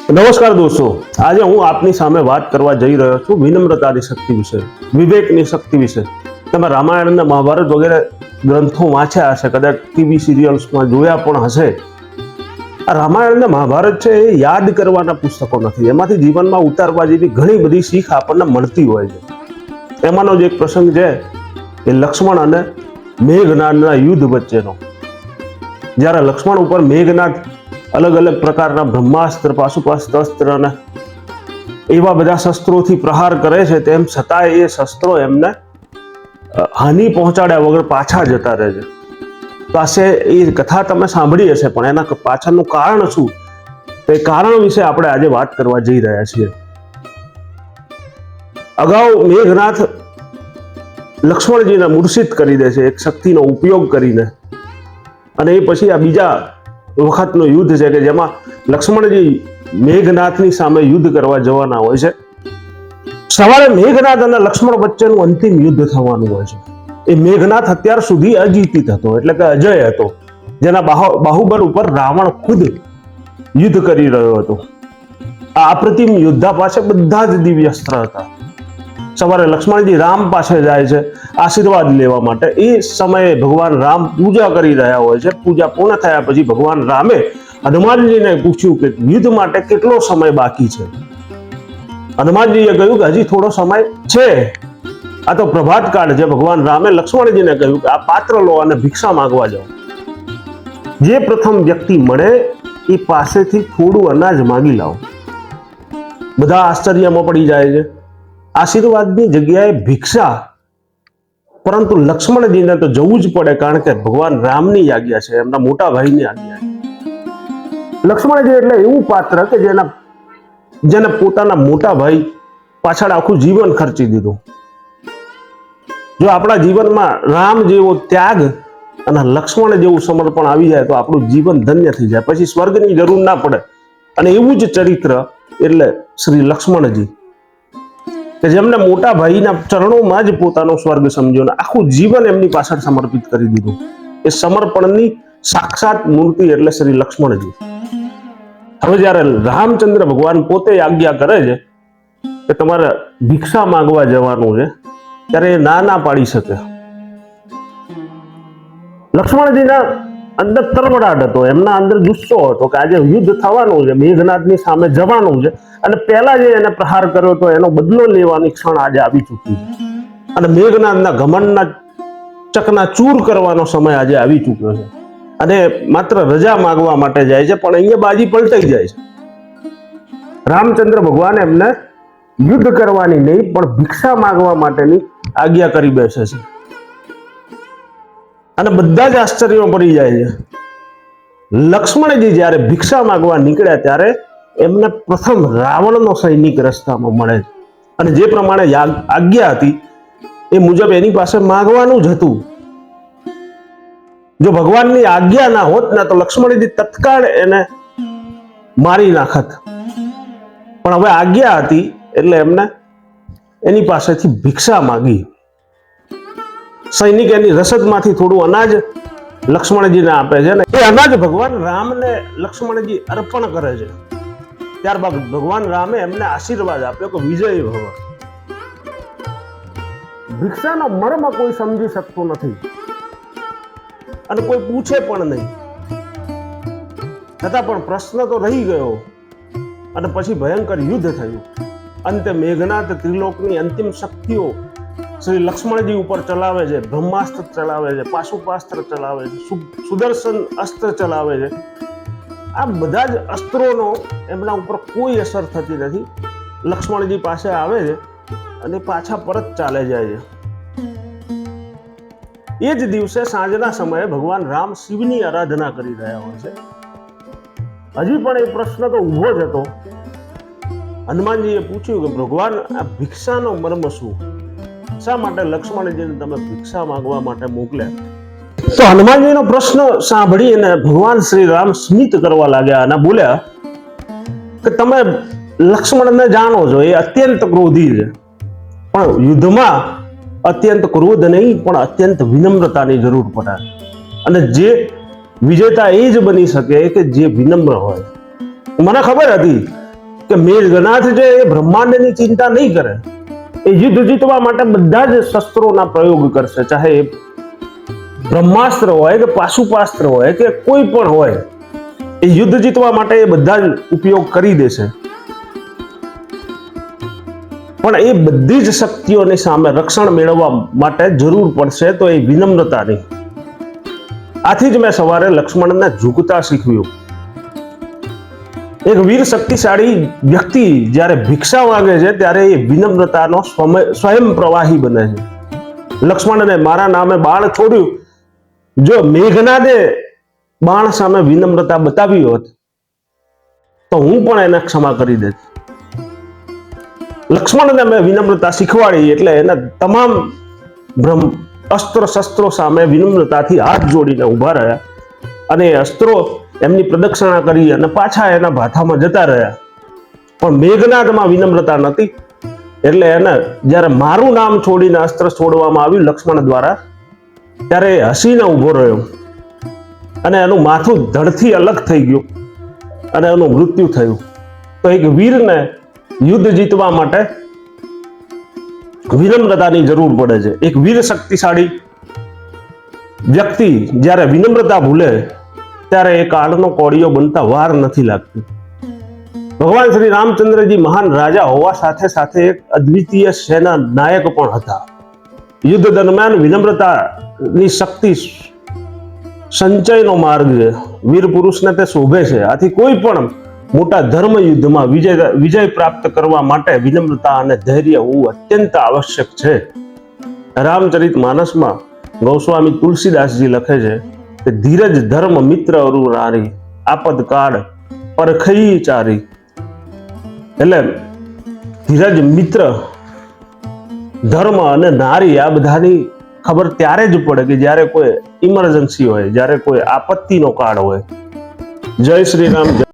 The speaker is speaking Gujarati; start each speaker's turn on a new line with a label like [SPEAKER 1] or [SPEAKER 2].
[SPEAKER 1] નમસ્કાર દોસ્તો, આજે હું આપની સામે વાત કરવા જઈ રહ્યો છું વિનમ્રતાની શક્તિ વિશે, વિવેકની શક્તિ વિશે. તમે રામાયણ અને મહાભારત વગેરે ગ્રંથો વાંચ્યા હશે, કદાચ ટીવી સિરિયલ્સમાં જોયા પણ હશે. આ રામાયણ અને મહાભારત છે એ યાદ કરવાના પુસ્તકો નથી, એમાંથી જીવનમાં ઉતારવા જેવી ઘણી બધી શીખ આપણને મળતી હોય છે. એમાંનો જ એક પ્રસંગ છે એ લક્ષ્મણ અને મેઘનાદના યુદ્ધ વચ્ચેનો. જ્યારે લક્ષ્મણ ઉપર મેઘનાદ અલગ અલગ પ્રકારના બ્રહ્માસ્ત્ર, પાશુપાસ્ત્ર અસ્ત્ર અને એવા બધા શસ્ત્રોથી પ્રહાર કરે છે, તેમ છતાં એ શસ્ત્રો એમને હાનિ પહોંચાડ્યા વગર પાછા જતા રહે છે. પાસે એ કથા તમે સાંભળી હશે, પણ એના પાછળનું કારણ શું, તે કારણ વિશે આપણે આજે વાત કરવા જઈ રહ્યા છીએ. અગાઉ મેઘનાથ લક્ષ્મણજીને મૂર્છિત કરી દે છે એક શક્તિનો ઉપયોગ કરીને, અને એ પછી આ બીજા વખતનું યુદ્ધ છે કે જેમાં લક્ષ્મણજી મેઘનાથની સામે યુદ્ધ કરવા જવાના હોય છે. સવારે મેઘનાથ અને લક્ષ્મણ વચ્ચેનું અંતિમ યુદ્ધ થવાનું હોય છે. એ મેઘનાથ અત્યાર સુધી અજીતિત હતો, એટલે કે અજય હતો, જેના બાહુબળ ઉપર રાવણ ખુદ યુદ્ધ કરી રહ્યો હતો. આ અપ્રતિમ યોદ્ધા પાસે બધા જ દિવ્ય અસ્ત્ર હતા. સવારે લક્ષ્મણજી રામ પાસે જાય છે આશીર્વાદ લેવા માટે. એ સમયે ભગવાન રામ પૂજા કરી રહ્યા હોય છે. પૂજા પૂર્ણ થયા પછી ભગવાન રામે હનુમાનજીને પૂછ્યું કે યુદ્ધ માટે કેટલો સમય બાકી છે. હનુમાનજીએ કહ્યું કે હજી થોડો સમય છે, આ તો પ્રભાત કાળ છે. ભગવાન રામે લક્ષ્મણજીને કહ્યું કે આ પાત્ર લો અને ભિક્ષા માંગવા જાઓ. જે પ્રથમ વ્યક્તિ મળે એ પાસેથી થોડું અનાજ માંગી લાવો. બધા આશ્ચર્યમાં પડી જાય છે. આશીર્વાદની જગ્યાએ ભિક્ષા, પરંતુ લક્ષ્મણજીને તો જવું જ પડે, કારણ કે ભગવાન રામની આજ્ઞા છે, એમના મોટા ભાઈની આજ્ઞા છે. લક્ષ્મણજી એટલે એવું પાત્ર કે જેને પોતાના મોટા ભાઈ પાછળ આખું જીવન ખર્ચી દીધું. જો આપણા જીવનમાં રામ જેવો ત્યાગ અને લક્ષ્મણ જેવું સમર્પણ આવી જાય તો આપણું જીવન ધન્ય થઈ જાય, પછી સ્વર્ગની જરૂર ના પડે. અને એવું જ ચરિત્ર એટલે શ્રી લક્ષ્મણજી, કે જેમને મોટા ભાઈના ચરણોમાં જ પોતાનો સ્વર્ગ સમજ્યો ને આખું જીવન એમની પાછળ સમર્પિત કરી દીધું. એ સમર્પણની સાક્ષાત મૂર્તિ એટલે શ્રી લક્ષ્મણજી. હવે જ્યારે રામચંદ્ર ભગવાન પોતે આજ્ઞા કરે છે કે તમારે ભિક્ષા માંગવા જવાનું છે, ત્યારે એ ના પાડી શકે. લક્ષ્મણજીના અંદર તરવડાટ હતો, એમના અંદર ગુસ્સો હતો કે આજે યુદ્ધ થવાનું છે, મેઘનાદની સામે જવાનું છે, અને પહેલા જે એને પ્રહાર કર્યો હતો એનો બદલો લેવાની ક્ષણ આજે આવી ચૂકી છે. અને મેઘનાદના ઘમંડના ચકના ચૂર કરવાનો સમય આજે આવી ચૂક્યો છે. અને માત્ર રજા માંગવા માટે જાય છે, પણ અહીંયા બાજી પલટાઈ જાય છે. રામચંદ્ર ભગવાન એમને યુદ્ધ કરવાની નહીં પણ ભિક્ષા માંગવા માટેની આજ્ઞા કરી બેસે છે. અને બધા જ આશ્ચર્યમાં પડી જાય છે. લક્ષ્મણજી જ્યારે ભિક્ષા માંગવા નીકળ્યા ત્યારે એમને પ્રથમ રાવણનો સૈનિક રસ્તામાં મળે છે, અને જે પ્રમાણે આજ્ઞા હતી એ મુજબ એની પાસે માંગવાનું જ હતું. જો ભગવાનની આજ્ઞા ના હોત ને તો લક્ષ્મણજી તત્કાળ એને મારી નાખત, પણ હવે આજ્ઞા હતી એટલે એમને એની પાસેથી ભિક્ષા માંગી. સૈનિક એની રસદમાંથી થોડું અનાજ લક્ષ્મણજીને આપે છે, ને એ અનાજ ભગવાન રામને લક્ષ્મણજી અર્પણ કરે છે. ત્યારબાદ ભગવાન રામે એમને આશીર્વાદ આપ્યો કે વિજય ભવ. ભિક્ષાનો મર્મ કોઈ સમજી શકતું નથી અને કોઈ પૂછે પણ નહીં, છતાં પણ પ્રશ્ન તો રહી ગયો. અને પછી ભયંકર યુદ્ધ થયું. અંતે મેઘનાથ ત્રિલોકની અંતિમ શક્તિઓ શ્રી લક્ષ્મણજી ઉપર ચલાવે છે. બ્રહ્માસ્ત્ર ચલાવે છે, પાશુપાસ્ત્ર ચલાવે છે, સુદર્શન અસ્ત્ર ચલાવે છે. આ બધા જ અસ્ત્રોનો એમના ઉપર કોઈ અસર થતી નથી. લક્ષ્મણજી પાસે આવે છે અને પાછા પરત ચાલે જાય છે. એ જ દિવસે સાંજના સમયે ભગવાન રામ શિવની આરાધના કરી રહ્યા હોય છે. હજી પણ એ પ્રશ્ન તો ઊભો જ હતો. હનુમાનજીએ પૂછ્યું કે ભગવાન, આ ભિક્ષાનો મર્મ શું? શા માટે લક્ષ્મણજીને તમે ભિક્ષા માંગવા માટે મોકલ્યા? તો હનુમાનજીનો પ્રશ્ન સાંભળીને ભગવાન શ્રી રામ સ્મિત કરવા લાગ્યા અને બોલ્યા કે તમે લક્ષ્મણને જાણો છો, એ અત્યંત ક્રોધી છે, પણ યુદ્ધમાં અત્યંત ક્રોધ નહીં પણ અત્યંત વિનમ્રતાની જરૂર પડે. અને જે વિજેતા એ જ બની શકે કે જે વિનમ્ર હોય. મને ખબર હતી કે મેઘનાથ જે એ બ્રહ્માંડની ચિંતા નહીં કરે, એ યુદ્ધ જીતવા માટે બધા જ શસ્ત્રોના પ્રયોગ કરશે, ચાહે એ બ્રહ્માસ્ત્ર હોય કે પાશુપાસ્ત્ર હોય કે કોઈ પણ હોય, એ યુદ્ધ જીતવા માટે એ બધા જ ઉપયોગ કરી દેશે. પણ એ બધી જ શક્તિઓની સામે રક્ષણ મેળવવા માટે જરૂર પડશે તો એ વિનમ્રતાની. આથી જ મેં સવારે લક્ષ્મણને ઝૂકતા શીખવ્યું. એક વીર શક્તિશાળી વ્યક્તિ જ્યારે ભિક્ષા માંગે છે ત્યારે એ વિનમ્રતાનો સ્વયં પ્રવાહી બને છે. લક્ષ્મણને મારા નામે બાણ છોડ્યું, જો મેઘનાદે બાણ સામે વિનમ્રતા બતાવી હોત તો હું પણ એને ક્ષમા કરી દેત. લક્ષ્મણને મેં વિનમ્રતા શીખવાડી એટલે એના તમામ અસ્ત્ર શસ્ત્રો સામે વિનમ્રતાથી હાથ જોડીને ઉભા રહ્યા અને એ અસ્ત્રો એમની પ્રદક્ષિણા કરી અને પાછા એના ભાથામાં જતા રહ્યા. પણ મેઘનાદમાં વિનમ્રતા નથી એટલે એને જ્યારે મારું નામ છોડીને અસ્ત્ર છોડવામાં આવ્યું લક્ષ્મણ દ્વારા, ત્યારે એ હસીને ઉભો રહ્યો અને એનું માથું ધડથી અલગ થઈ ગયું અને એનું મૃત્યુ થયું. તો એક વીરને યુદ્ધ જીતવા માટે વિનમ્રતાની જરૂર પડે છે. એક વીર શક્તિશાળી વ્યક્તિ જ્યારે વિનમ્રતા ભૂલે ત્યારે એ કાળનો કોળિયો બનતા વાર નથી લાગતી. ભગવાન શ્રી રામચંદ્રજી મહાન રાજા હોવા સાથે સાથે એક અદ્વિતીય સેના નાયક પણ હતા. યુદ્ધ દરમિયાન વિનમ્રતાની શક્તિ સંચયનો માર્ગ છે. વીર પુરુષને તે શોભે છે. આથી કોઈ પણ મોટા ધર્મ યુદ્ધમાં વિજય પ્રાપ્ત કરવા માટે વિનમ્રતા અને ધૈર્ય હોવું અત્યંત આવશ્યક છે. રામચરિત માનસમાં ગોસ્વામી તુલસીદાસજી લખે છે કે ધીરજ ધર્મ મિત્ર અરુ નારી, આપદ કાળ પરખઈ ચારી. એટલે ધીરજ, મિત્ર, ધર્મ અને નારી આ બધાની ખબર ત્યારે જ પડે કે જ્યારે કોઈ ઇમરજન્સી હોય, જ્યારે કોઈ આપત્તિનો કાળ હોય. જય શ્રી રામ.